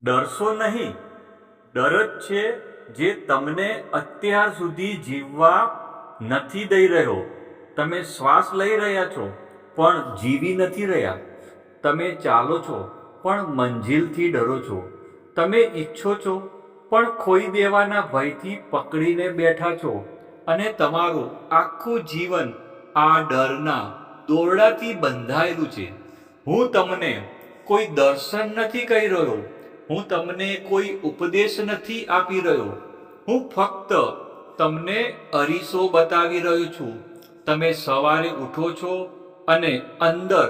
ડરશો નહીં. ડર જ છે જે તમને અત્યાર સુધી જીવવા નથી દઈ રહ્યો. તમે શ્વાસ લઈ રહ્યા છો પણ જીવી નથી રહ્યા. તમે ચાલો છો પણ મંજિલથી ડરો છો. તમે ઈચ્છો છો પણ ખોઈ દેવાના ભયથી પકડીને બેઠા છો. અને તમારું આખું જીવન આ ડરના દોરડાથી બંધાયેલું છે. હું તમને કોઈ દર્શન નથી કહી રહ્યો. હું તમને કોઈ ઉપદેશ નથી આપી રહ્યો. હું ફક્ત તમને અરીસો બતાવી રહ્યો છું. તમે સવારે ઉઠો છો અને અંદર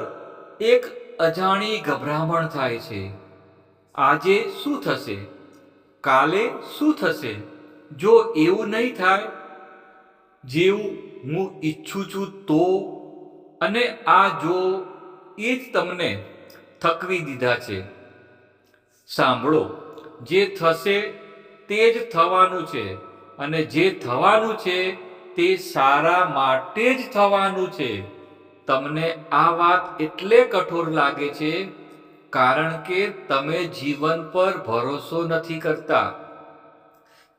એક અજાણી ગભરામણ થાય છે. આજે શું થશે? કાલે શું થશે? જો એવું નહીં થાય જેવું હું ઈચ્છું છું તો? અને આ જો એ જ તમને થકવી દીધા છે. સાંભળો, જે થશે તે જ થવાનું છે. અને જે થવાનું છે તે સારા માટે જ થવાનું છે. તમને આ વાત એટલે કઠોર લાગે છે કારણ કે તમે જીવન પર ભરોસો નથી કરતા.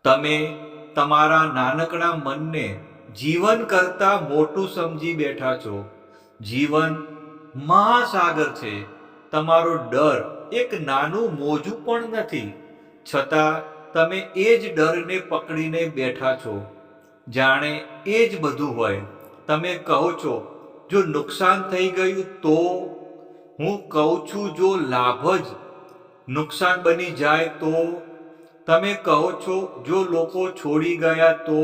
તમે તમારા નાનકડા મનને જીવન કરતા મોટું સમજી બેઠા છો. જીવન મહાસાગર છે. તમારો ડર એક નાનું મોજું પણ નથી. છતાં તમે એ જ ડરને પકડીને બેઠા છો જાણે એ જ બધું હોય. તમે કહો છો જો નુકસાન થઈ ગયું તો? હું કહું છું જો લાભ જ નુકસાન બની જાય તો? તમે કહો છો જો લોકો છોડી ગયા તો?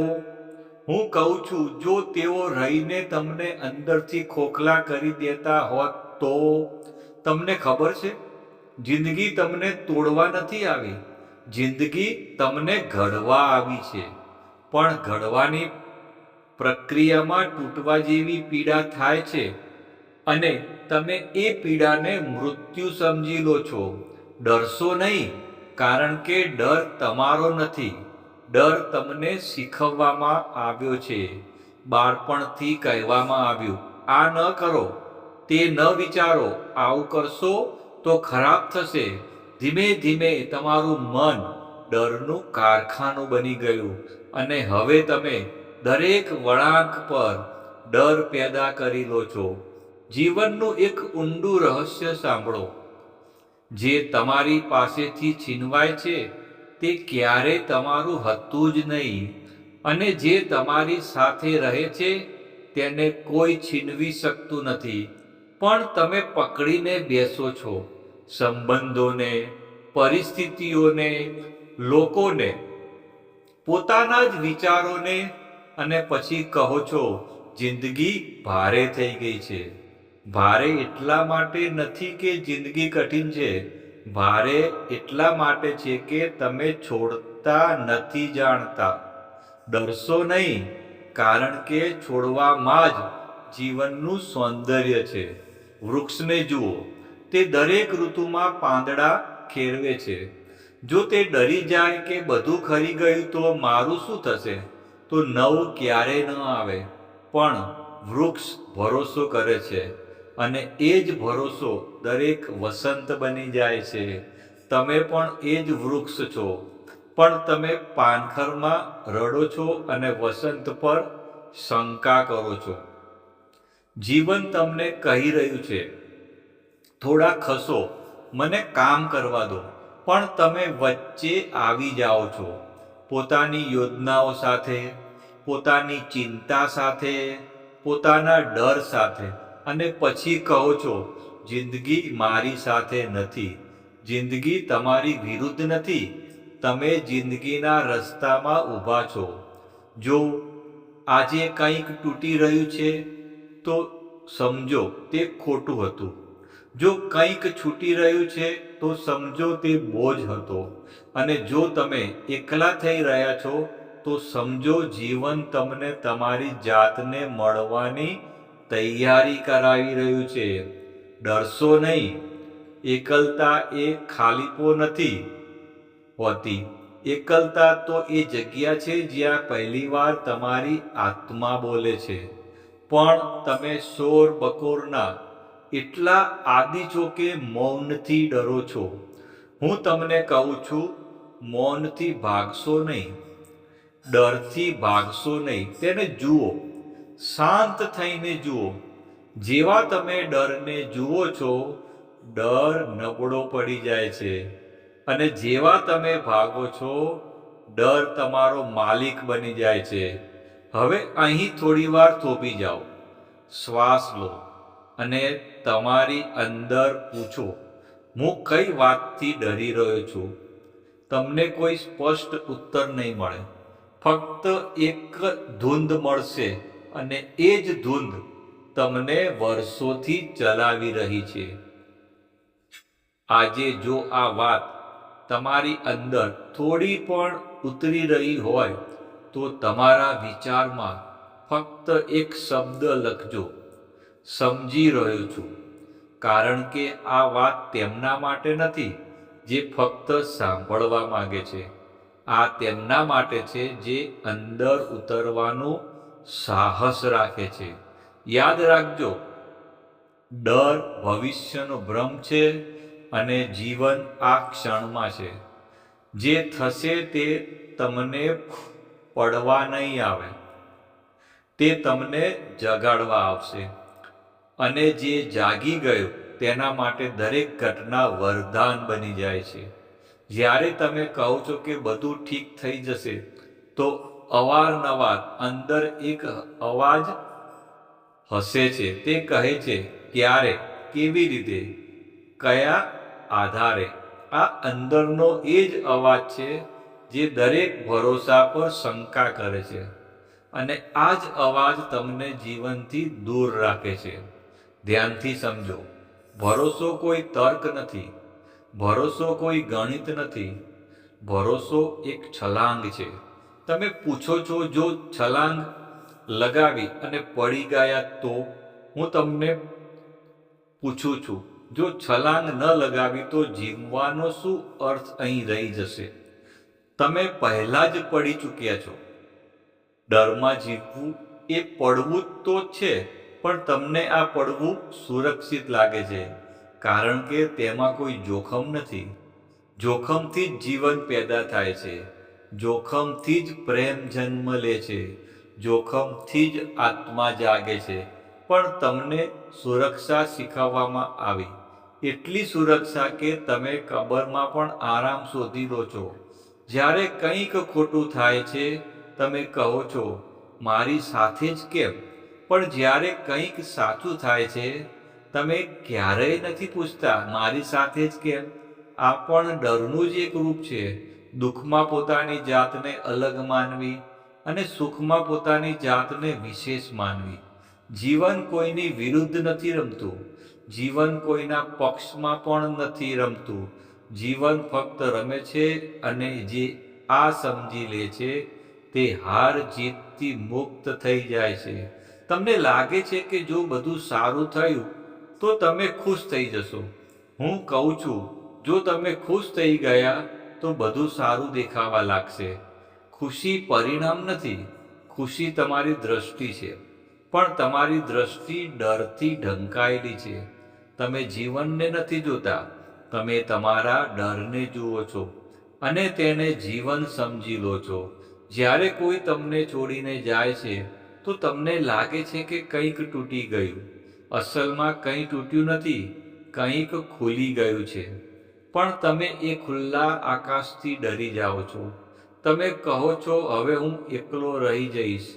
હું કહું છું જો તેઓ રહીને તમને અંદરથી ખોખલા કરી દેતા હોત તો? તમને ખબર છે, જિંદગી તમને તોડવા નથી આવી. જિંદગી તમને ઘડવા આવી છે. પણ ઘડવાની પ્રક્રિયામાં તૂટવા જેવી પીડા થાય છે અને તમે એ પીડાને મૃત્યુ સમજી લો છો. ડરશો નહીં કારણ કે ડર તમારો નથી. ડર તમને શીખવવામાં આવ્યો છે. બાળપણથી કહેવામાં આવ્યું, આ ન કરો, તે ન વિચારો, આવું કરશો તો ખરાબ થશે. ધીમે ધીમે તમારું મન ડરનું કારખાનું બની ગયું અને હવે તમે દરેક વળાંક પર ડર પેદા કરી લો છો. જીવનનું એક ઊંડું રહસ્ય સાંભળો. જે તમારી પાસેથી છીનવાય છે તે ક્યારેય તમારું હતું જ નહીં. અને જે તમારી સાથે રહે છે તેને કોઈ છીનવી શકતું નથી. પણ તમે પકડીને બેસો છો સંબંધોને, પરિસ્થિતિઓને, લોકોને, પોતાના જ વિચારોને. અને પછી કહો છો જિંદગી ભારે થઈ ગઈ છે. ભારે એટલા માટે નથી કે જિંદગી કઠિન છે. ભારે એટલા માટે છે કે તમે છોડતા નથી જાણતા. ડરશો નહીં કારણ કે છોડવામાં જ જીવનનું સૌંદર્ય છે. વૃક્ષને જુઓ, તે દરેક ઋતુમાં પાંદડા ખેરવે છે. જો તે ડરી જાય કે બધું ખરી ગયું તો મારું શું થશે, તો નવું ક્યારેય ન આવે. પણ વૃક્ષ ભરોસો કરે છે અને એ જ ભરોસો દરેક વસંત બની જાય છે. તમે પણ એ જ વૃક્ષ છો, પણ તમે પાનખરમાં રડો છો અને વસંત પર શંકા કરો છો. જીવન તમને કહી રહ્યું છે, થોડા ખસો, મને કામ કરવા દો. પણ તમે વચ્ચે આવી જાઓ છો પોતાની યોજનાઓ સાથે, પોતાની ચિંતા સાથે, પોતાના ડર સાથે. અને પછી કહો છો જિંદગી મારી સાથે નથી. જિંદગી તમારી વિરુદ્ધ નથી. તમે જિંદગીના રસ્તામાં ઊભા છો. જો આજે કંઈક તૂટી રહ્યું છે તો સમજો તે ખોટું હતું. જો કંઈક છૂટી રહ્યું છે તો સમજો તે બોજ હતો. અને જો તમે એકલા થઈ રહ્યા છો તો સમજો જીવન તમને તમારી જાતને મળવાની તૈયારી કરાવી રહ્યું છે. ડરશો નહીં. એકલતા એ ખાલીપો નથી હોતી. એકલતા તો એ જગ્યા છે જ્યાં પહેલીવાર તમારી આત્મા બોલે છે. પણ તમે શોર બકોરના એટલા આદી છો કે મૌનથી ડરો છો. હું તમને કહું છું, મૌનથી ભાગશો નહીં, ડરથી ભાગશો નહીં. તેને જુઓ, શાંત થઈને જુઓ. જેવા તમે ડરને જુઓ છો, ડર નબળો પડી જાય છે. અને જેવા તમે ભાગો છો, ડર તમારો માલિક બની જાય છે. હવે અહીં થોડી વાર થોભી જાઓ, શ્વાસ લો અને તમારી અંદર પૂછો, હું કઈ વાતથી ડરી રહ્યો છું? તમને કોઈ સ્પષ્ટ ઉત્તર નહીં મળે, ફક્ત એક ધૂંધ મળશે, અને એ જ ધૂંધ તમને વર્ષોથી ચલાવી રહી છે. આજે જો આ વાત તમારી અંદર થોડી પણ ઉતરી રહી હોય, તો તમારા વિચારમાં ફક્ત એક શબ્દ લખજો, સમજી રહ્યો છું. કારણ કે આ વાત તેમના માટે નથી જે ફક્ત સાંભળવા માંગે છે. આ તેમના માટે છે જે અંદર ઉતરવાનું સાહસ રાખે છે. યાદ રાખજો, ડર ભવિષ્યનો ભ્રમ છે અને જીવન આ ક્ષણમાં છે. જે થશે તે તમને પડવા નહીં આવે, તે તમને જગાડવા આવશે. અને જે જાગી ગયો તેના માટે દરેક ઘટના વરદાન બની જાય છે. જ્યારે તમે કહો છો કે બધું ઠીક થઈ જશે, તો અવારનવાર અંદર એક અવાજ હસે છે. તે કહે છે, ક્યારે, કેવી રીતે, કયા આધારે? આ અંદરનો એ જ અવાજ છે જે દરેક ભરોસા પર શંકા કરે છે. અને આ જ અવાજ તમને જીવનથી દૂર રાખે છે. ધ્યાનથી સમજો, ભરોસો કોઈ તર્ક નથી, ભરોસો કોઈ ગણિત નથી, ભરોસો એક છલાંગ છે. તમે પૂછો છો, જો છલાંગ લગાવી અને પડી ગયા તો? હું તમને પૂછું છું, જો છલાંગ ન લગાવી તો જીવવાનો શું અર્થ અહીં રહી જશે? તમે પહેલા જ પડી ચૂક્યા છો. ડરમાં જીવવું એ પડવું તો છે, પણ તમને આ પડવું સુરક્ષિત લાગે છે કારણ કે તેમાં કોઈ જોખમ નથી. જોખમથી જ જીવન પેદા થાય છે, જોખમથી જ પ્રેમ જન્મ લે છે, જોખમથી જ આત્મા જાગે છે. પણ તમને સુરક્ષા શીખવવામાં આવી, એટલી સુરક્ષા કે તમે કબરમાં પણ આરામ શોધી લો છો. જ્યારે કંઈક ખોટું થાય છે, તમે કહો છો, મારી સાથે જ કેમ? પણ જ્યારે કંઈક સાચું થાય છે, તમે ક્યારેય નથી પૂછતા, મારી સાથે જ કેમ? આ પણ ડરનું જ એક રૂપ છે. દુઃખમાં પોતાની જાતને અલગ માનવી અને સુખમાં પોતાની જાતને વિશેષ માનવી. જીવન કોઈની વિરુદ્ધ નથી રમતું, જીવન કોઈના પક્ષમાં પણ નથી રમતું. જીવન ફક્ત રમે છે, અને જે આ સમજી લે છે તે હાર જીતથી મુક્ત થઈ જાય છે. તમને લાગે છે કે જો બધું સારું થયું તો તમે ખુશ થઈ જશો. હું કહું છું, જો તમે ખુશ થઈ ગયા તો બધું સારું દેખાવા લાગશે. ખુશી પરિણામ નથી, ખુશી તમારી દ્રષ્ટિ છે. પણ તમારી દ્રષ્ટિ ડરથી ઢંકાયેલી છે. તમે જીવનને નથી જોતા, તમે તમારા ડરને જુઓ છો અને તેને જીવન સમજી લો છો. જ્યારે કોઈ તમને છોડીને જાય છે તો તમને લાગે છે કે કંઈક તૂટી ગયું. અસલમાં કંઈ તૂટ્યું નથી, કંઈક ખુલી ગયું છે. પણ તમે એ ખુલ્લા આકાશથી ડરી જાઓ છો. તમે કહો છો, હવે હું એકલો રહી જઈશ.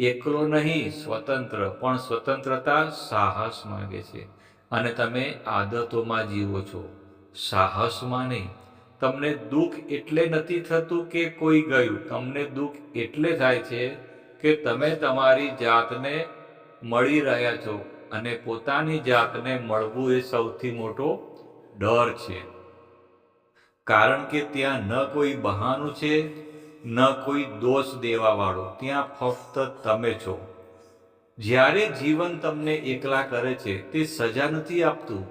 એકલો નહીં, સ્વતંત્ર. પણ સ્વતંત્રતા સાહસ માંગે છે, અને તમે આદતોમાં જીવો છો, સાહસમાં નહીં. તમને દુઃખ એટલે નથી થતું કે કોઈ ગયું, તમને દુઃખ એટલે થાય છે કે તમે તમારી જાતને મળી રહ્યા છો, અને પોતાની જાતને મળવું એ સૌથી મોટો ડર છે. કારણ કે ત્યાં ન કોઈ બહાનું છે, ન કોઈ દોષ દેવાવાળો, ત્યાં ફક્ત તમે છો. જ્યારે જીવન તમને એકલા કરે છે, તે સજા નથી આપતું,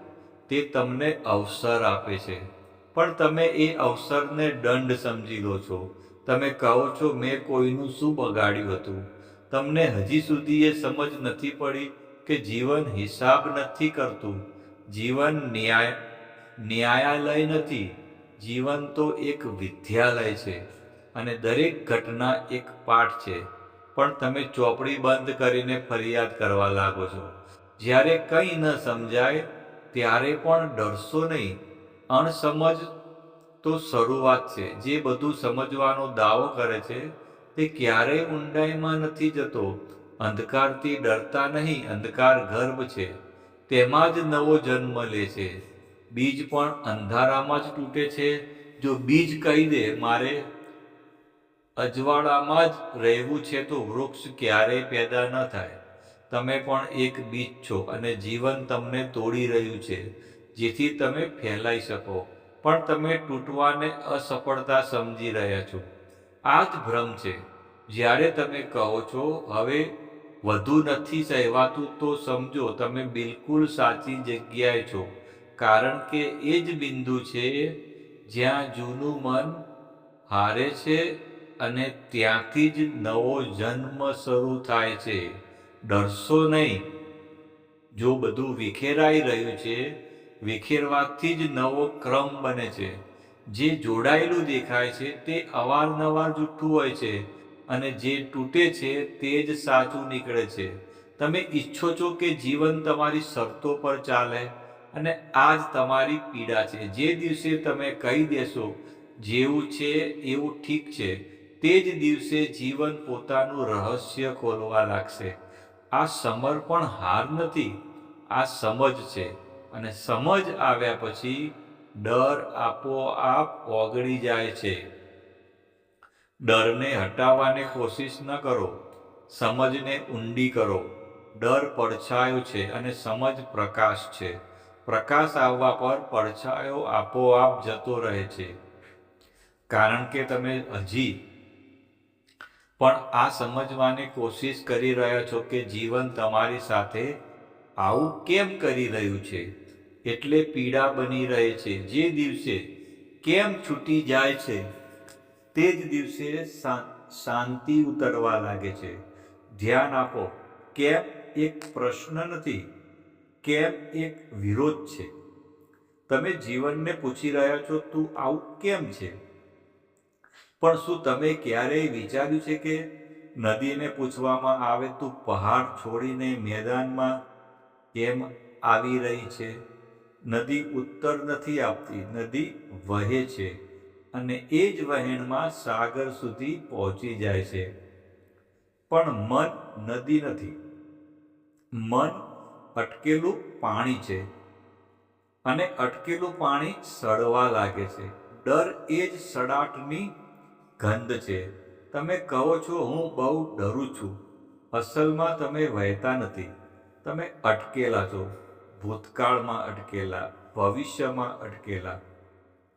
તે તમને અવસર આપે છે. પણ તમે એ અવસરને દંડ સમજી લો છો. તમે કહો છો, મેં કોઈનું શું બગાડ્યું હતું? તમને હજી સુધી એ સમજ નથી પડી કે જીવન હિસાબ નથી કરતું. જીવન ન્યાયાલય નથી. જીવન તો એક વિદ્યાલય છે અને દરેક ઘટના એક પાઠ છે. પણ તમે ચોપડી બંધ કરીને ફરિયાદ કરવા લાગો છો. જ્યારે કંઈ ન સમજાય ત્યારે પણ ડરશો નહીં. અણસમજ તો શરૂઆત છે. જે બધું સમજવાનો દાવો કરે છે તે ક્યારેય ઊંડાઈમાં નથી જતો. અંધકારથી ડરતા નહીં, અંધકાર ગર્ભ છે, તેમાં જ નવો જન્મ લે છે. બીજ પણ અંધારામાં જ તૂટે છે. જો બીજ કહી દે મારે અજવાળામાં જ રહેવું છે તો વૃક્ષ ક્યારેય પેદા ન થાય. તમે પણ એક બીજ છો અને જીવન તમને તોડી રહ્યું છે જેથી તમે ફેલાઈ શકો. પણ તમે તૂટવાને અસફળતા સમજી રહ્યા છો. આ જ ભ્રમ છે. જ્યારે તમે કહો છો હવે વધુ નથી સહેવાતું તો સમજો તમે બિલકુલ સાચી જગ્યાએ છો. કારણ કે એ જ બિંદુ છે જ્યાં જૂનું મન હારે છે અને ત્યાંથી જ નવો જન્મ શરૂ થાય છે. ડરશો નહીં. જો બધું વિખેરાઈ રહ્યું છે, વિખેરવાથી જ નવો ક્રમ બને છે. જે જોડાયેલું દેખાય છે તે અવારનવાર જૂઠું હોય છે અને જે તૂટે છે તે જ સાચું નીકળે છે. તમે ઈચ્છો છો કે જીવન તમારી શરતો પર ચાલે અને આ જ તમારી પીડા છે. જે દિવસે તમે કહી દેશો જેવું છે એવું ઠીક છે, તે જ દિવસે જીવન પોતાનું રહસ્ય ખોલવા લાગશે. આ સમર્પણ હાર નથી, આ સમજ છે. અને સમજ આવ્યા પછી ડર આપોઆપ ઓગળી જાય છે. ડરને હટાવવાની કોશિશ ન કરો, સમજને ઊંડી કરો. ડર પડછાયો છે અને સમજ પ્રકાશ છે. પ્રકાશ આવવા પર પડછાયો આપોઆપ જતો રહે છે. કારણ કે તમે હજી પણ આ સમજવાની કોશિશ કરી રહ્યા છો કે જીવન તમારી સાથે આવું કેમ કરી રહ્યું છે, એટલે પીડા બની રહે છે. જે દિવસે કેમ છૂટી જાય છે તે જ દિવસે શાંતિ ઉતરવા લાગે છે. ધ્યાન આપો. કેમ એક પ્રશ્ન નથી, કેમ એક વિરોધ છે. તમે જીવનને પૂછી રહ્યા છો તું આવું કેમ છે? પણ શું તમે ક્યારેય વિચાર્યું છે કે નદીને પૂછવામાં આવે તું પહાડ છોડીને મેદાનમાં કેમ આવી રહી છે? નદી ઉત્તર નથી આપતી, નદી વહે છે અને એ જ વહેણમાં સાગર સુધી પહોંચી જાય છે. પણ મન નદી નથી. મન અટકેલું પાણી છે અને અટકેલું પાણી સડવા લાગે છે. ડર એ જ સડાટની ગંધ છે. તમે કહો છો હું બહુ ડરું છું. અસલમાં તમે વહેતા નથી, તમે અટકેલા છો. ભૂતકાળમાં અટકેલા, ભવિષ્યમાં અટકેલા,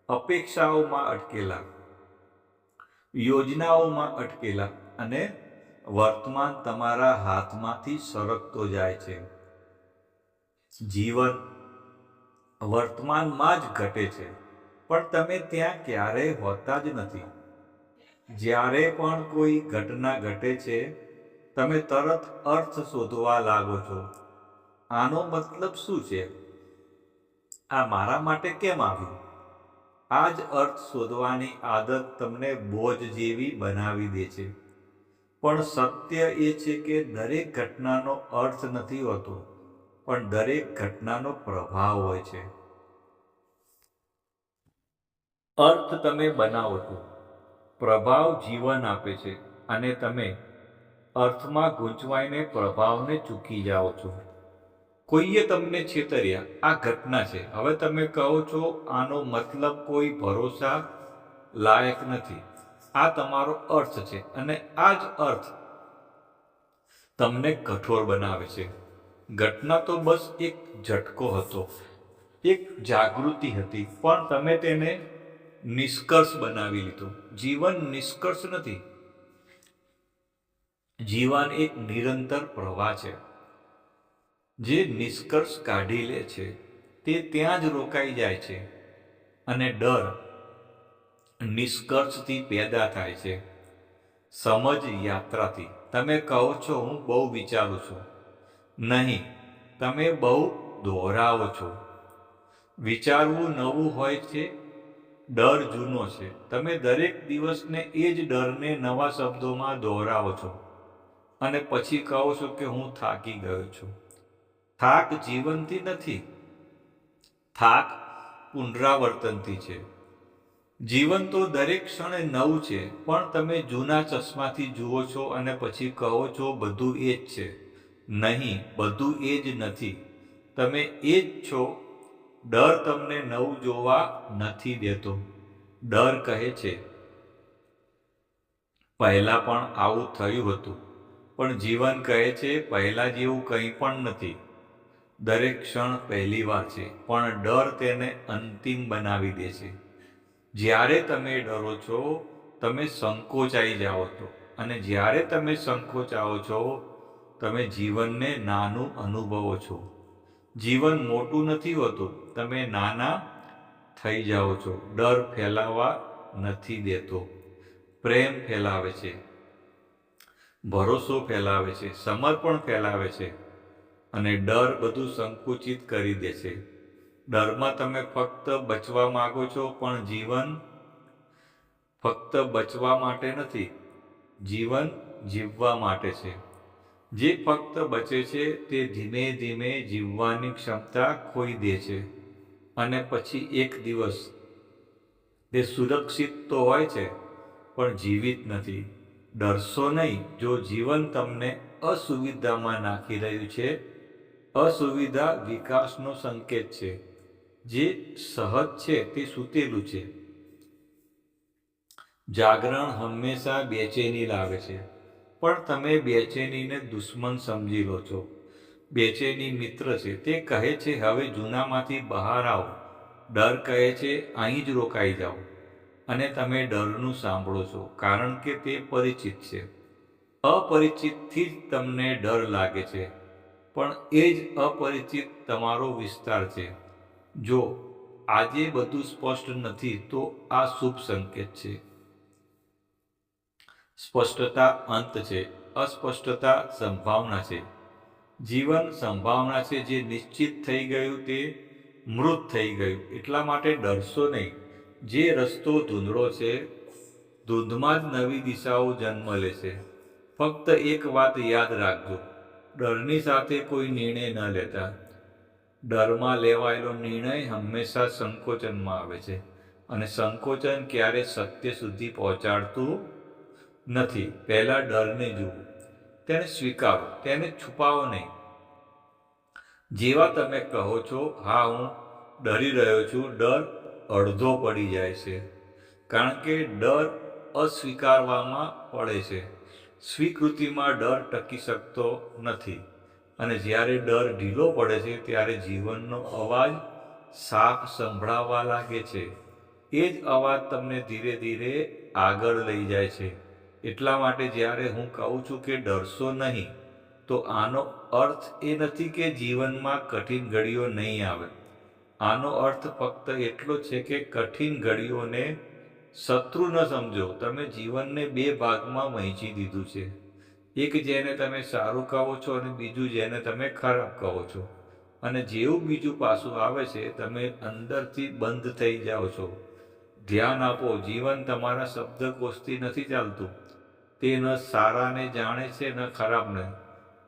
અપેક્ષાઓમાં અટકેલા, યોજનાઓમાં અટકેલા અને વર્તમાન તમારા હાથમાંથી સરકતો જાય છે. જીવન વર્તમાનમાં જ ઘટે છે પણ તમે ત્યાં ક્યારેય હોતા જ નથી. જ્યારે પણ કોઈ ઘટના ઘટે છે તમે તરત અર્થ શોધવા લાગો છો. આનો મતલબ શું છે? આ મારા માટે કેમ આવ્યું? આ જ અર્થ શોધવાની આદત તમને બોજ જેવી બનાવી દે છે. પણ સત્ય એ છે કે દરેક ઘટનાનો અર્થ નથી હોતો, પણ દરેક ઘટનાનો પ્રભાવ હોય છે. અર્થ તમે બનાવો છો, પ્રભાવ જીવન આપે છે અને તમે અર્થમાં ગૂંચવાઈને પ્રભાવને ચૂકી જાઓ છો. કોઈએ તમને છેતર્યા, આ ઘટના છે. હવે તમે કહો છો આનો મતલબ કોઈ ભરોસા લાયક નથી. આ તમારો અર્થ છે અને આ જ અર્થ તમને કઠોર બનાવે છે. ઘટના તો બસ એક ઝટકો હતો, એક જાગૃતિ હતી, પણ તમે તેને નિષ્કર્ષ બનાવી લીધો. જીવન નિષ્કર્ષ નથી. જીવન એક નિરંતર પ્રવાહ છે. જે નિષ્કર્ષ કાઢી લે છે તે ત્યાં જ રોકાઈ જાય છે અને ડર નિષ્કર્ષથી પેદા થાય છે. સમજ યાત્રાથી. તમે કહો છો હું બહુ વિચારું છું. નહીં, તમે બહુ દોહરાવો છો. વિચારવું નવું હોય છે ડર જૂનો છે. તમે દરેક દિવસને એ જ ડરને નવા શબ્દોમાં દોહરાવો છો અને પછી કહો છો કે હું થાકી ગયો છું. થાક જીવનથી નથી, થાક પુનરાવર્તનથી છે. જીવન તો દરેક ક્ષણે નવું છે, પણ તમે જૂના ચશ્માથી જુઓ છો અને પછી કહો છો બધું એ જ છે. નહીં, બધું એ જ નથી. તમે એ જ છો. ડર તમને નવું જોવા નથી દેતો. ડર કહે છે, પહેલા પણ આવું થયું હતું. પણ જીવન કહે છે, પહેલા જેવું કંઈ પણ નથી. દરેક ક્ષણ પહેલીવાર છે, પણ ડર તેને અંતિમ બનાવી દે છે. જ્યારે તમે ડરો છો, તમે સંકોચાઈ જાઓ છો, અને જ્યારે તમે સંકોચાઓ છો, તમે જીવનને નાનું અનુભવો છો. જીવન મોટું નથી હોતું, તમે નાના થઈ જાઓ છો. ડર ફેલાવા નથી દેતો, પ્રેમ ફેલાવે છે, ભરોસો ફેલાવે છે, સમર્પણ ફેલાવે છે. અને ડર બધું સંકુચિત કરી દે છે. ડરમાં તમે ફક્ત બચવા માંગો છો, પણ જીવન ફક્ત બચવા માટે નથી, જીવન જીવવા માટે છે. જે ફક્ત બચે છે તે ધીમે ધીમે જીવવાની ક્ષમતા ખોઈ દે છે, અને પછી એક દિવસ તે સુરક્ષિત તો હોય છે, પણ જીવિત નથી. ડરશો નહીં. જો જીવન તમને અસુવિધામાં નાખી રહ્યું છે, અસુવિધા વિકાસનો સંકેત છે. જે સહજ છે તે સૂતેલું છે. જાગરણ હંમેશા બેચેની લાવે છે, પણ તમે બેચેનીને દુશ્મન સમજી લો છો. બેચેની મિત્ર છે. તે કહે છે હવે જૂનામાંથી બહાર આવો. ડર કહે છે અહીં જ રોકાઈ જાઓ. અને તમે ડરનું સાંભળો છો, કારણ કે તે પરિચિત છે. અપરિચિતથી જ તમને ડર લાગે છે, પણ એ જ અપરિચિત તમારો વિસ્તાર છે. જો આજે બધું સ્પષ્ટ નથી, તો આ શુભ સંકેત છે. સ્પષ્ટતા અંત છે, અસ્પષ્ટતા સંભાવના છે. જીવન સંભાવના છે. જે નિશ્ચિત થઈ ગયું તે મૃત થઈ ગયું. એટલા માટે ડરશો નહીં. જે રસ્તો ધૂંધળો છે, ધૂંધમાં જ નવી દિશાઓ જન્મ લેશે. ફક્ત એક વાત યાદ રાખજો, ડરની સાથે કોઈ નિર્ણય ન લેતા. ડરમાં લેવાયેલો નિર્ણય હંમેશા સંકોચનમાં આવે છે, અને સંકોચન ક્યારે સત્ય સુધી પહોંચાડતું નથી. પહેલા ડરને જુઓ, તેને સ્વીકારો, તેને છુપાવો નહીં. જેવા તમે કહો છો હા હું ડરી રહ્યો છું, ડર અડધો પડી જાય છે. કારણ કે ડર અસ્વીકારવામાં પડે છે. સ્વીકૃતિમાં ડર ટકી શકતો નથી. અને જ્યારે ડર ઢીલો પડે છે, ત્યારે જીવનનો અવાજ સાફ સંભળાવા લાગે છે. એ જ અવાજ તમને ધીરે ધીરે આગળ લઈ જાય છે. એટલા માટે જ્યારે હું કહું છું કે ડરશો નહીં, તો આનો અર્થ એ નથી કે જીવનમાં કઠિન ઘડીઓ નહીં આવે. આનો અર્થ ફક્ત એટલો છે કે કઠિન ઘડીઓને શત્રુ ન સમજો. તમે જીવનને બે ભાગમાં વહેંચી દીધું છે. એક જેને તમે સારું કહો છો, અને બીજું જેને તમે ખરાબ કહો છો. અને જેવું બીજું પાછું આવે છે, તમે અંદરથી બંધ થઈ જાઓ છો. ધ્યાન આપો, જીવન તમારા શબ્દકોશથી નથી ચાલતું. તે ન સારાને જાણે છે, ન ખરાબને.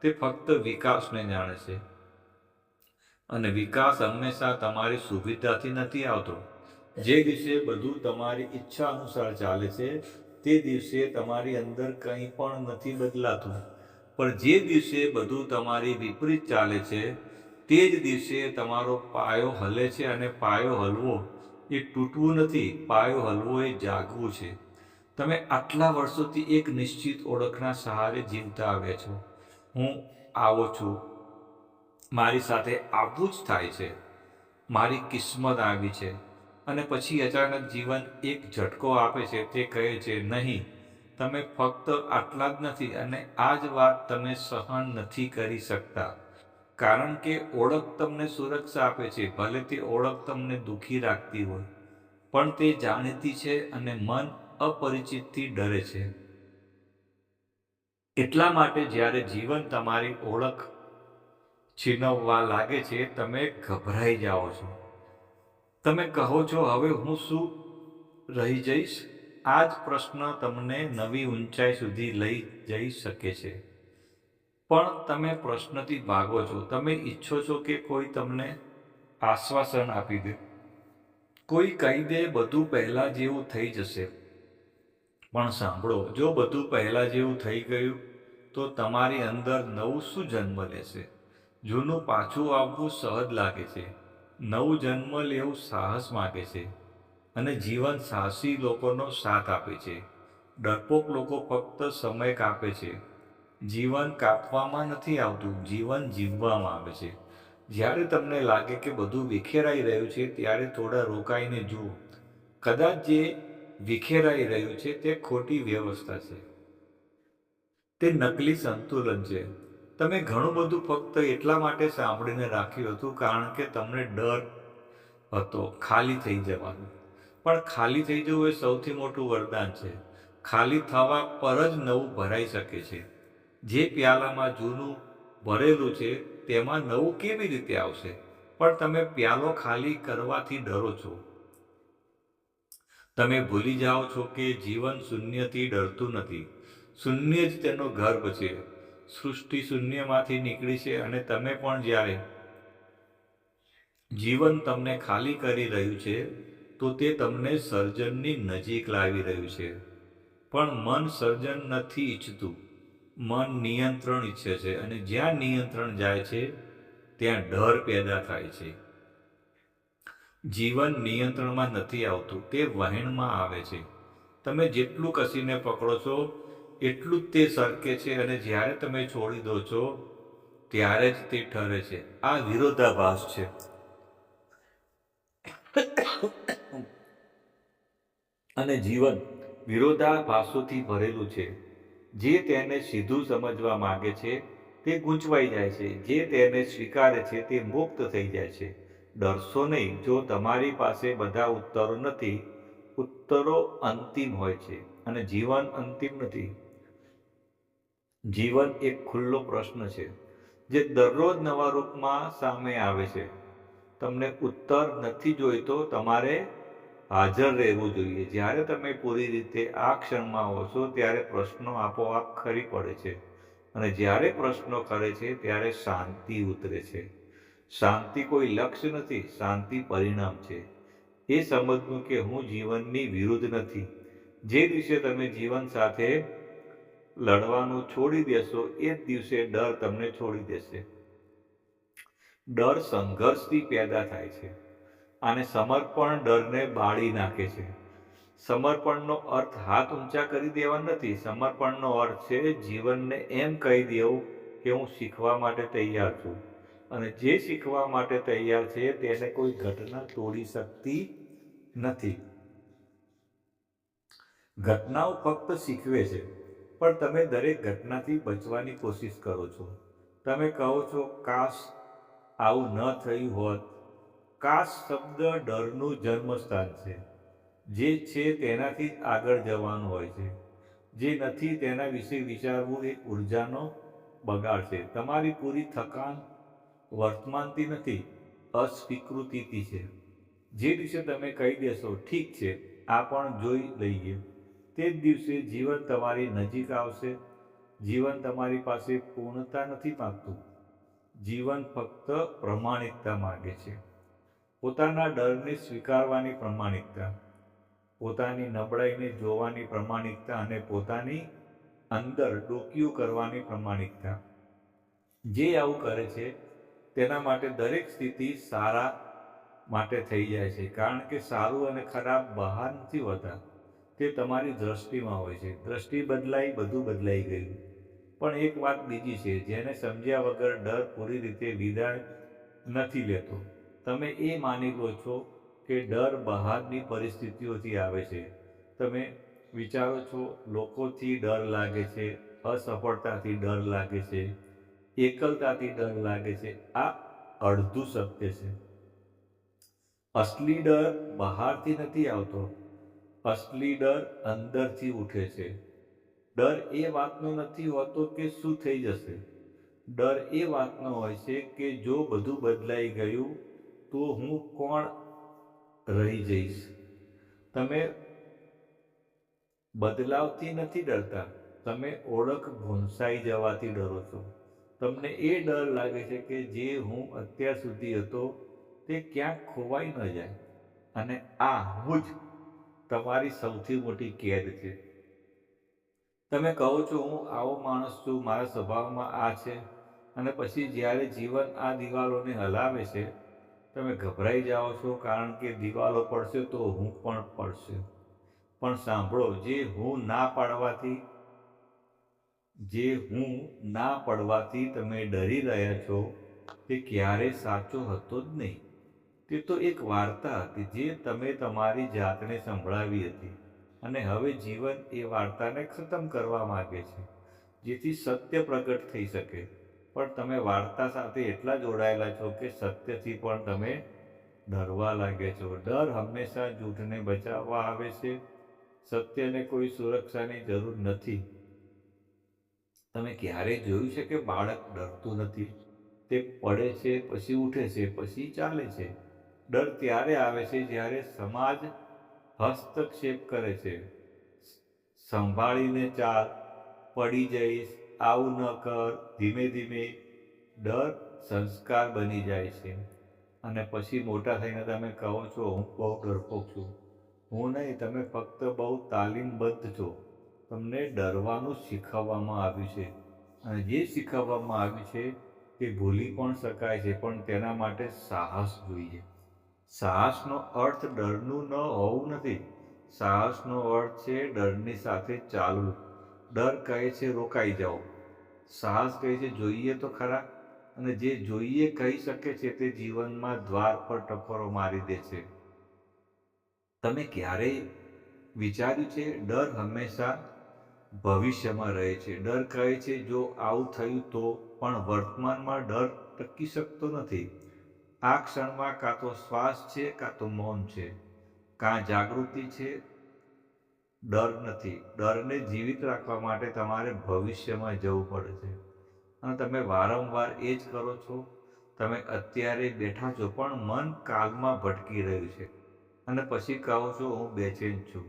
તે ફક્ત વિકાસને જાણે છે. અને વિકાસ હંમેશા તમારી સુવિધાથી નથી આવતો. જે દિવસે બધું તમારી ઈચ્છા અનુસાર ચાલે છે, તે દિવસે તમારી અંદર કંઈ પણ નથી બદલાતું. પણ જે દિવસે બધું તમારી વિપરીત ચાલે છે, તે જ દિવસે તમારો પાયો હલે છે. અને પાયો હલવો એ તૂટવું નથી, પાયો હલવો એ જાગવું છે. તમે આટલા વર્ષોથી એક નિશ્ચિત ઓળખના સહારે જીવતા આવ્યા છો. હું આવો છું, મારી સાથે આવું જ થાય છે, મારી કિસ્મત આવી છે. અને પછી અચાનક જીવન એક ઝટકો આપે છે. તે કહે છે નહીં, તમે ફક્ત આટલા જ નથી. અને આ જ વાત તમે સહન નથી કરી શકતા. કારણ કે ઓળખ તમને સુરક્ષા આપે છે, ભલે તે ઓળખ તમને દુઃખી રાખતી હોય. પણ તે જાણીતી છે, અને મન અપરિચિતથી ડરે છે. એટલા માટે જ્યારે જીવન તમારી ઓળખ છીનવવા લાગે છે, તમે ગભરાઈ જાઓ છો. તમે કહો છો હવે હું શું રહી જઈશ? આ જ પ્રશ્ન તમને નવી ઊંચાઈ સુધી લઈ જઈ શકે છે. પણ તમે પ્રશ્નથી ભાગો છો. તમે ઈચ્છો છો કે કોઈ તમને આશ્વાસન આપી દે, કોઈ કહી દે બધું પહેલા જેવું થઈ જશે. પણ સાંભળો, જો બધું પહેલા જેવું થઈ ગયું તો તમારી અંદર નવું શું જન્મ લેશે? જૂનું પાછું આવવું સહજ લાગે છે. નવું જન્મ લેવું સાહસ માગે છે. અને જીવન સાહસી લોકોનો સાથ આપે છે. ડરપોક લોકો ફક્ત સમય કાપે છે. જીવન કાપવામાં નથી આવતું, જીવન જીવવામાં આવે છે. જ્યારે તમને લાગે કે બધું વિખેરાઈ રહ્યું છે, ત્યારે થોડા રોકાઈને જુઓ. કદાચ જે વિખેરાઈ રહ્યું છે તે ખોટી વ્યવસ્થા છે, તે નકલી સંતુલન છે. તમે ઘણું બધું ફક્ત એટલા માટે સાંભળીને રાખ્યું હતું કારણ કે તમને ડર હતો ખાલી થઈ જવાનું. પણ ખાલી થઈ જવું એ સૌથી મોટું વરદાન છે. ખાલી થવા પર જ નવું ભરાઈ શકે છે. જે પ્યાલામાં જૂનું ભરેલું છે તેમાં નવું કેવી રીતે આવશે? પણ તમે પ્યાલો ખાલી કરવાથી ડરો છો. તમે ભૂલી જાઓ છો કે જીવન શૂન્યથી ડરતું નથી. શૂન્ય જ તેનો ગર્ભ છે. સૃષ્ટિ શૂન્યમાંથી નીકળી છે અને તમે પણ જ્યારે જીવન તમને ખાલી કરી રહ્યું છે તો તે તમને સર્જનની નજીક લાવી રહ્યું છે. પણ મન સર્જન નથી ઈચ્છતું. મન નિયંત્રણ ઈચ્છે છે, અને જ્યાં નિયંત્રણ જાય છે ત્યાં ડર પેદા થાય છે. જીવન નિયંત્રણમાં નથી આવતું, તે વહેણમાં આવે છે. તમે જેટલું કસીને પકડો છો એટલું જ તે સરકે છે, અને જ્યારે તમે છોડી દો છો ત્યારે જ તે ઠરે છે. આ વિરોધાભાસ છે. અને જીવન વિરોધાભાસોથી ભરેલું છે. જે તેને સીધું સમજવા માંગે છે તે ગૂંચવાઈ જાય છે. જે તેને સ્વીકારે છે તે મુક્ત થઈ જાય છે. ડરશો નહીં. જો તમારી પાસે બધા ઉત્તરો નથી, ઉત્તરો અંતિમ હોય છે, અને જીવન અંતિમ નથી. જીવન એક ખુલ્લો પ્રશ્ન છે જે દરરોજ નવા રૂપમાં સામે આવે છે. તમને ઉત્તર નથી જોઈતો, તમારે હાજર રહેવું જોઈએ. જ્યારે તમે પૂરી રીતે આ ક્ષણમાં હો છો ત્યારે પ્રશ્નો આપોઆપ ખરી પડે છે. અને જ્યારે પ્રશ્નો ખરે છે ત્યારે શાંતિ ઉતરે છે. શાંતિ કોઈ લક્ષ્ય નથી, શાંતિ પરિણામ છે. એ સમજવું કે હું જીવનની વિરુદ્ધ નથી. જે દિવસે તમે જીવન સાથે લડવાનું છોડી દેશો એ જ દિવસે ડર તમને છોડી દેશે. ડર સંઘર્ષથી પેદા થાય છે, અને સમર્પણ ડરને બાળી નાખે છે. સમર્પણનો અર્થ હાથ ઊંચા કરી દેવા નથી. સમર્પણનો અર્થ છે જીવનને એમ કહી દેવું કે હું શીખવા માટે તૈયાર છું, અને જે શીખવા માટે તૈયાર છે તેને કોઈ ઘટના તોડી શકતી નથી. ઘટનાઓ ફક્ત શીખવે છે, પણ તમે દરેક ઘટનાથી બચવાની કોશિશ કરો છો. તમે કહો છો, કાશ આવું ન થયું હોત. કાશ શબ્દ ડરનું જન્મસ્થાન છે. જે છે તેનાથી જ આગળ જવાનું હોય છે. જે નથી તેના વિશે વિચારવું એ ઉર્જાનો બગાડ છે. તમારી પૂરી થકાન વર્તમાનથી નથી, અસ્વીકૃતિથી છે. જે દિવસે તમે કહી દેશો, ઠીક છે, આ પણ જોઈ લઈએ, તે જ દિવસે જીવન તમારી નજીક આવશે. જીવન તમારી પાસે પૂર્ણતા નથી માંગતું. જીવન ફક્ત પ્રમાણિકતા માંગે છે. પોતાના ડરને સ્વીકારવાની પ્રમાણિકતા, પોતાની નબળાઈને જોવાની પ્રમાણિકતા, અને પોતાની અંદર ડોકિયું કરવાની પ્રમાણિકતા. જે આવું કરે છે તેના માટે દરેક સ્થિતિ સારા માટે થઈ જાય છે. કારણ કે સારું અને ખરાબ બહાર નથી હોતા, તે તમારી દ્રષ્ટિમાં હોય છે. દ્રષ્ટિ બદલાઈ, બધું બદલાઈ ગયું. પણ એક વાત બીજી છે, જેને સમજ્યા વગર ડર પૂરી રીતે વિદાય નથી લેતો. તમે એ માની લો છો કે ડર બહારની પરિસ્થિતિઓથી આવે છે. તમે વિચારો છો, લોકોથી ડર લાગે છે, અસફળતાથી ડર લાગે છે, એકલતાથી ડર લાગે છે. આ અડધું સત્ય છે. અસલી ડર બહારથી નથી આવતો. અસલી ડર અંદરથી ઉઠે છે. ડર એ વાતનો નથી હોતો કે શું થઈ જશે. ડર એ વાતનો હોય છે કે જો બધું બદલાઈ ગયું તો હું કોણ રહી જઈશ. તમે બદલાવથી નથી ડરતા, તમે ઓળખ ભૂંસાઈ જવાથી ડરો છો. તમને એ ડર લાગે છે કે જે હું અત્યાર સુધી હતો તે ક્યાંક ખોવાઈ ન જાય. અને આ હું જ તમારી સૌથી મોટી કેદ છે. તમે કહો છો હું આવો માણસ છું, મારા સ્વભાવમાં આ છે, અને પછી જ્યારે જીવન આ દિવાલોને હલાવે છે તમે ગભરાઈ જાઓ છો, કારણ કે દિવાલો પડશે તો હું પણ પડશે. પણ સાંભળો, જે હું ના પડવાથી તમે ડરી રહ્યા છો તે ક્યારેય સાચો હતો જ નહીં. તે તો એક વાર્તા હતી જે તમે તમારી જાતને સંભળાવી હતી, અને હવે જીવન એ વાર્તાને ખતમ કરવા માંગે છે જેથી સત્ય પ્રગટ થઈ શકે. પણ તમે વાર્તા સાથે એટલા જોડાયેલા છો કે સત્યથી પણ તમે ડરવા લાગ્યા છો. ડર હંમેશા જૂઠને બચાવવા આવે છે. સત્યને કોઈ સુરક્ષાની જરૂર નથી. તમે ક્યારેય જોયું છે કે બાળક ડરતું નથી? તે પડે છે, પછી ઉઠે છે, પછી ચાલે છે. ડર ત્યારે આવે છે જ્યારે સમાજ હસ્તક્ષેપ કરે છે. સંભાળીને ચાલ, પડી જઈશ, આવું ન કર. ધીમે ધીમે ડર સંસ્કાર બની જાય છે, અને પછી મોટા થઈને તમે કહો છો હું બહુ ડરપોક છું. હું નહીં, તમે ફક્ત બહુ તાલીમબદ્ધ છો. તમને ડરવાનું શીખવવામાં આવ્યું છે, અને જે શીખવવામાં આવ્યું છે તે ભૂલી પણ શકાય છે, પણ તેના માટે સાહસ જોઈએ. સાહસનો અર્થ ડરનું ન હોવું નથી. સાહસનો અર્થ છે ડરની સાથે ચાલવું. ડર કહે છે રોકાઈ જાઓ. સાહસ કહે છે જોઈએ તો ખરા. અને જે જોઈએ કહી શકે છે તે જીવનમાં દ્વાર પર ટકોરો મારી દે છે. તમે ક્યારેય વિચાર્યું છે ડર હંમેશા ભવિષ્યમાં રહે છે? ડર કહે છે જો આવું થયું તો, પણ વર્તમાનમાં ડર ટકી શકતો નથી. આ ક્ષણમાં કાં તો શ્વાસ છે, કાં તો મૌન છે, કાં જાગૃતિ છે. ડર નથી. ડરને જીવિત રાખવા માટે તમારે ભવિષ્યમાં જવું પડે છે, અને તમે વારંવાર એ જ કરો છો. તમે અત્યારે બેઠા છો પણ મન કાલમાં ભટકી રહ્યું છે, અને પછી કહો છો હું બેચેન છું.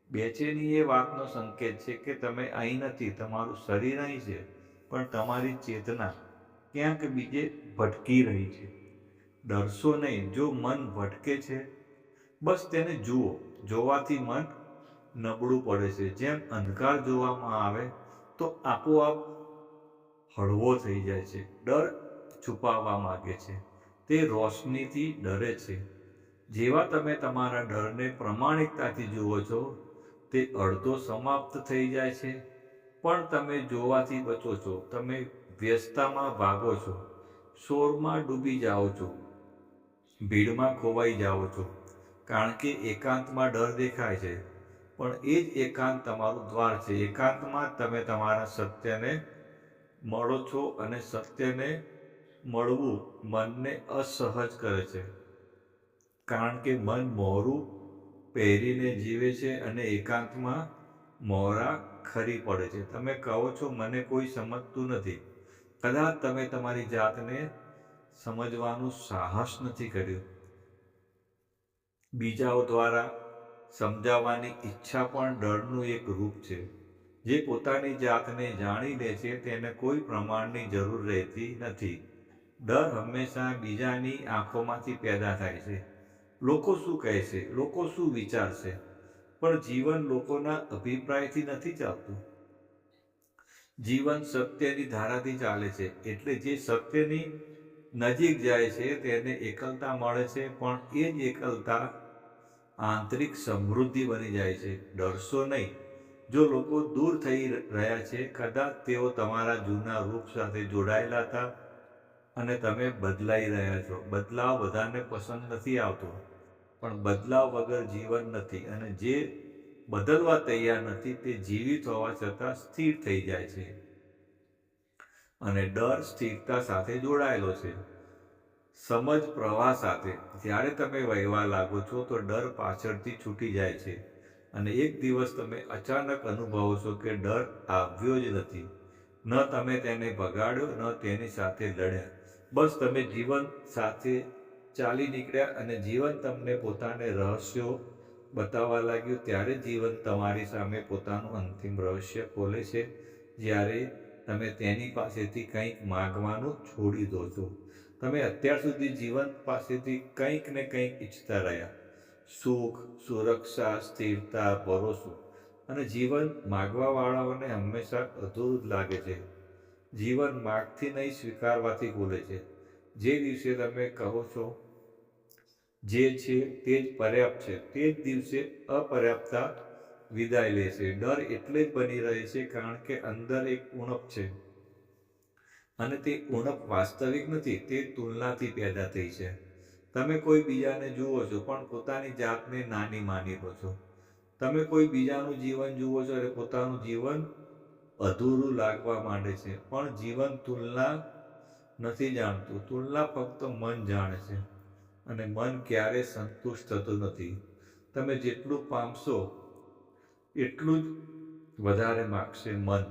બેચેની એ વાતનો સંકેત છે કે તમે અહીં નથી. તમારું શરીર અહીં છે, પણ તમારી ચેતના ક્યાંક બીજે ભટકી રહી છે. ડરશો નહીં. જો મન ભટકે છે, બસ તેને જુઓ. જોવાથી મન નબળું પડે છે. જેમ અંધકાર જોવામાં આવે તો આપોઆપ હળવો થઈ જાય છે. ડર છુપાવવા માંગે છે, તે રોશનીથી ડરે છે. જેવા તમે તમારા ડરને પ્રમાણિકતાથી જુઓ છો, તે અડધો સમાપ્ત થઈ જાય છે. પણ તમે જોવાથી બચો છો. તમે વ્યસ્તતામાં ભાગો છો, શોરમાં ડૂબી જાઓ છો, ભીડમાં ખોવાઈ જાઓ છો, કારણ કે એકાંતમાં ડર દેખાય છે. પણ એ જ એકાંત તમારું દ્વાર છે. એકાંતમાં તમે તમારા સત્યને મળો છો, અને સત્યને મળવું મનને અસહજ કરે છે, કારણ કે મન મોહરું પહેરીને જીવે છે અને એકાંતમાં મોહરા ખરી પડે છે. તમે કહો છો મને કોઈ સમજતું નથી. કદાચ તમે તમારી જાતને સમજવાનું સાહસ નથી કર્યું. બીજાઓ દ્વારા સમજાવવાની ઈચ્છા પણ ડરનું એક રૂપ છે. જે પોતાની જાતને જાણી લે છે તેને કોઈ પ્રમાણની જરૂર રહેતી નથી. ડર હંમેશા બીજાની આંખોમાંથી પેદા થાય છે. લોકો શું કહેશે, લોકો શું વિચારશે? પણ જીવન લોકોના અભિપ્રાયથી નથી ચાલતું. જીવન સત્યની ધારાથી ચાલે છે. એટલે જે સત્યની નજીક જાય છે તેને એકલતા મળે છે, પણ એ જ એકલતા આંતરિક સમૃદ્ધિ બની જાય છે. ડરશો નહીં. જો લોકો દૂર થઈ રહ્યા છે, કદાચ તેઓ તમારા જૂના રૂપ સાથે જોડાયેલા હતા, અને તમે બદલાઈ રહ્યા છો. બદલાવ બધાને પસંદ નથી આવતો, પણ બદલાવ વગર જીવન નથી. અને જે બદલવા તૈયાર નથી તે જીવિત હોવા છતાં સ્થિર થઈ જાય છે. અને ડર સ્થિરતા સાથે જોડાયેલો છે, સમજ પ્રવાહ સાથે. જ્યારે તમે વહેવા લાગો છો તો ડર પાછળથી છૂટી જાય છે, અને એક દિવસ તમે અચાનક અનુભવો છો કે ડર આવ્યો જ નથી. ન તમે તેને ભગાડ્યો, ન તેની સાથે લડ્યા. બસ તમે જીવન સાથે ચાલી નીકળ્યા, અને જીવન તમને પોતાને રહસ્યો બતાવવા લાગ્યું ત્યારે જીવન તમારી સામે પોતાનું અંતિમ રહસ્ય ખોલે છે, જ્યારે તમે તેની પાસેથી કંઈક માગવાનું છોડી દો છો. તમે અત્યાર સુધી જીવન પાસેથી કંઈક ને કંઈક ઈચ્છતા રહ્યા, સુખ, સુરક્ષા, સ્થિરતા, ભરોસો, અને જીવન માગવાવાળાઓને હંમેશા અધૂરું જ લાગે છે. જીવન માગથી નહીં, સ્વીકારવાથી ખુલે છે. જે દિવસે તમે કહો છો જે છે તે જ પર્યાપ્ત છે, તે જ દિવસે અપર્યાપ્તતા વિદાય લે છે. ડર એટલે જ બની રહે છે કારણ કે અંદર એક ઉણપ છે, અને તે ઉણપ વાસ્તવિક નથી, તે તુલનાથી પેદા થઈ છે. તમે કોઈ બીજાને જુઓ છો પણ પોતાની જાતને નાની માની લો છો. તમે કોઈ બીજાનું જીવન જુઓ છો અને પોતાનું જીવન અધૂરું લાગવા માંડે છે. પણ જીવન તુલના નથી જાણતું. તુલના ફક્ત મન જાણે છે, અને મન ક્યારેય સંતુષ્ટ થતું નથી. તમે જેટલું પામશો એટલું જ વધારે માગશે મન,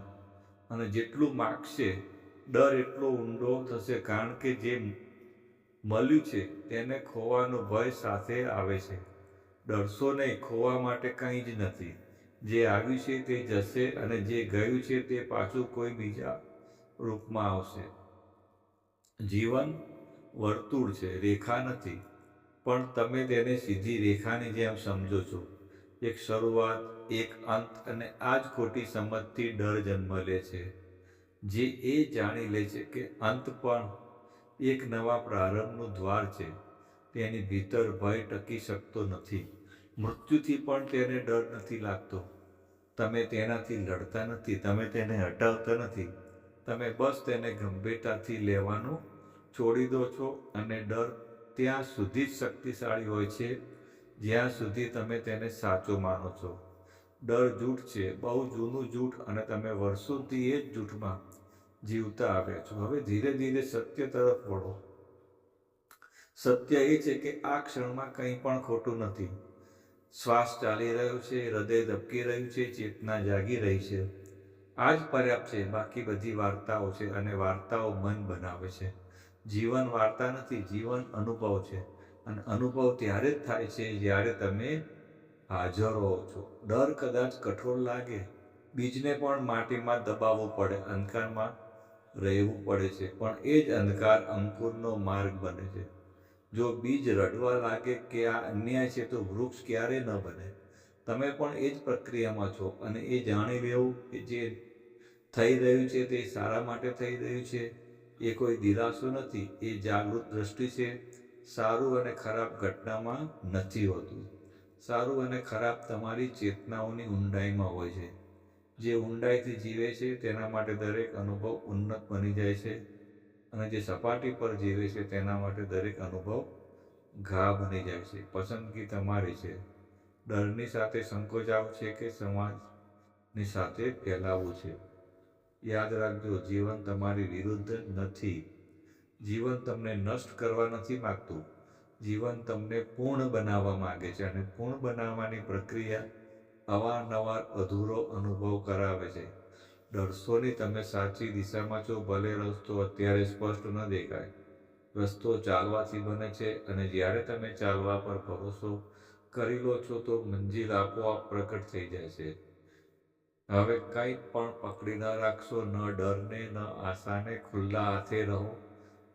અને જેટલું માગશે ડર એટલો ઊંડો થશે, કારણ કે જે મળ્યું છે તેને ખોવાનો ભય સાથે આવે છે. ડરશો નહીં, ખોવા માટે કંઈ જ નથી. જે આવ્યું છે તે જશે, અને જે ગયું છે તે પાછું કોઈ બીજા રૂપમાં આવશે. જીવન વર્તુળ છે, રેખા નથી. પણ તમે તેને સીધી રેખાની જેમ સમજો છો. એક શરૂઆત, એક અંત, અને આ જ ખોટી સમજથી ડર જન્મ લે છે. જે એ જાણી લે છે કે અંત પણ એક નવા પ્રારંભનું દ્વાર છે, તેની ભીતર ભય ટકી શકતો નથી. મૃત્યુથી પણ તેને ડર નથી લાગતો. તમે તેનાથી લડતા નથી, તમે તેને હટાવતા નથી. તમે બસ તેને ગંભીરતાથી લેવાનું છોડી દો છો. અને ડર ત્યાં સુધી જ શક્તિશાળી હોય છે જ્યાં સુધી તમે તેને સાચો માનો છો. ડર જૂઠ છે, બહુ જૂનું જૂઠ, અને તમે વર્ષોથી એ જ જૂઠમાં જીવતા આવ્યા છો. હવે ધીરે ધીરે સત્ય તરફ વળો. સત્ય એ છે કે આ ક્ષણમાં કંઈ પણ ખોટું નથી. શ્વાસ ચાલી રહ્યો છે, હૃદય ધબકી રહ્યું છે, ચેતના જાગી રહી છે. આ જ પર્યાપ્ત છે. બાકી બધી વાર્તાઓ છે, અને વાર્તાઓ મન બનાવે છે. જીવન વાર્તા નથી, જીવન અનુભવ છે. અને અનુભવ ત્યારે જ થાય છે જ્યારે તમે હાજર હો છો. ડર કદાચ કઠોર લાગે, બીજને પણ માટીમાં દબાવવું પડે, અંધકારમાં રહેવું પડે છે, પણ એ જ અંધકાર અંકુરનો માર્ગ બને છે. જો બીજ રડવા લાગે કે આ અન્યાય છે, તો વૃક્ષ ક્યારેય ન બને. તમે પણ એ જ પ્રક્રિયામાં છો, અને એ જાણી લેવું કે જે થઈ રહ્યું છે તે સારા માટે થઈ રહ્યું છે. એ કોઈ દિલાસો નથી, એ જાગૃત દ્રષ્ટિ છે. સારું અને ખરાબ ઘટનામાં નથી હોતું. સારું અને ખરાબ તમારી ચેતનાઓની ઊંડાઈમાં હોય છે. જે ઊંડાઈથી જીવે છે તેના માટે દરેક અનુભવ ઉન્નત બની જાય છે, અને જે સપાટી પર જીવે છે તેના માટે દરેક અનુભવ ઘા બની જાય છે. પસંદગી તમારી છે. ડરની સાથે સંકોચાવું છે કે સમાજની સાથે ફેલાવવું છે. યાદ રાખજો, જીવન તમારી વિરુદ્ધ નથી. જીવન તમને નષ્ટ કરવા નથી માગતું. જીવન તમને પૂર્ણ બનાવવા માંગે છે, અને પૂર્ણ બનાવવાની પ્રક્રિયા અવારનવાર અધૂરો અનુભવ કરાવે છે. ડરશો નહીં, તમે સાચી દિશામાં છો. ભલે રસ્તો અત્યારે સ્પષ્ટ ન દેખાય. રસ્તો ચાલવાથી બને છે, અને જ્યારે તમે ચાલવા પર ભરોસો કરી લો છો તો મંજિલ આપોઆપ પ્રકટ થઈ જાય છે. હવે કંઈ પણ પકડી ન રાખશો, ન ડરને, ન આશાને. ખુલ્લા હાથે રહો.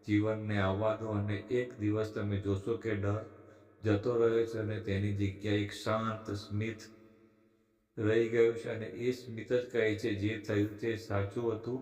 જીવનને આવવા દો, અને એક દિવસ તમે જોશો કે ડર જતો રહ્યો છે, અને તેની જગ્યાએ એક શાંત સ્મિત રહી ગયું છે. અને એ સ્મિત જ કહે છે જે થયું તે સાચું હતું,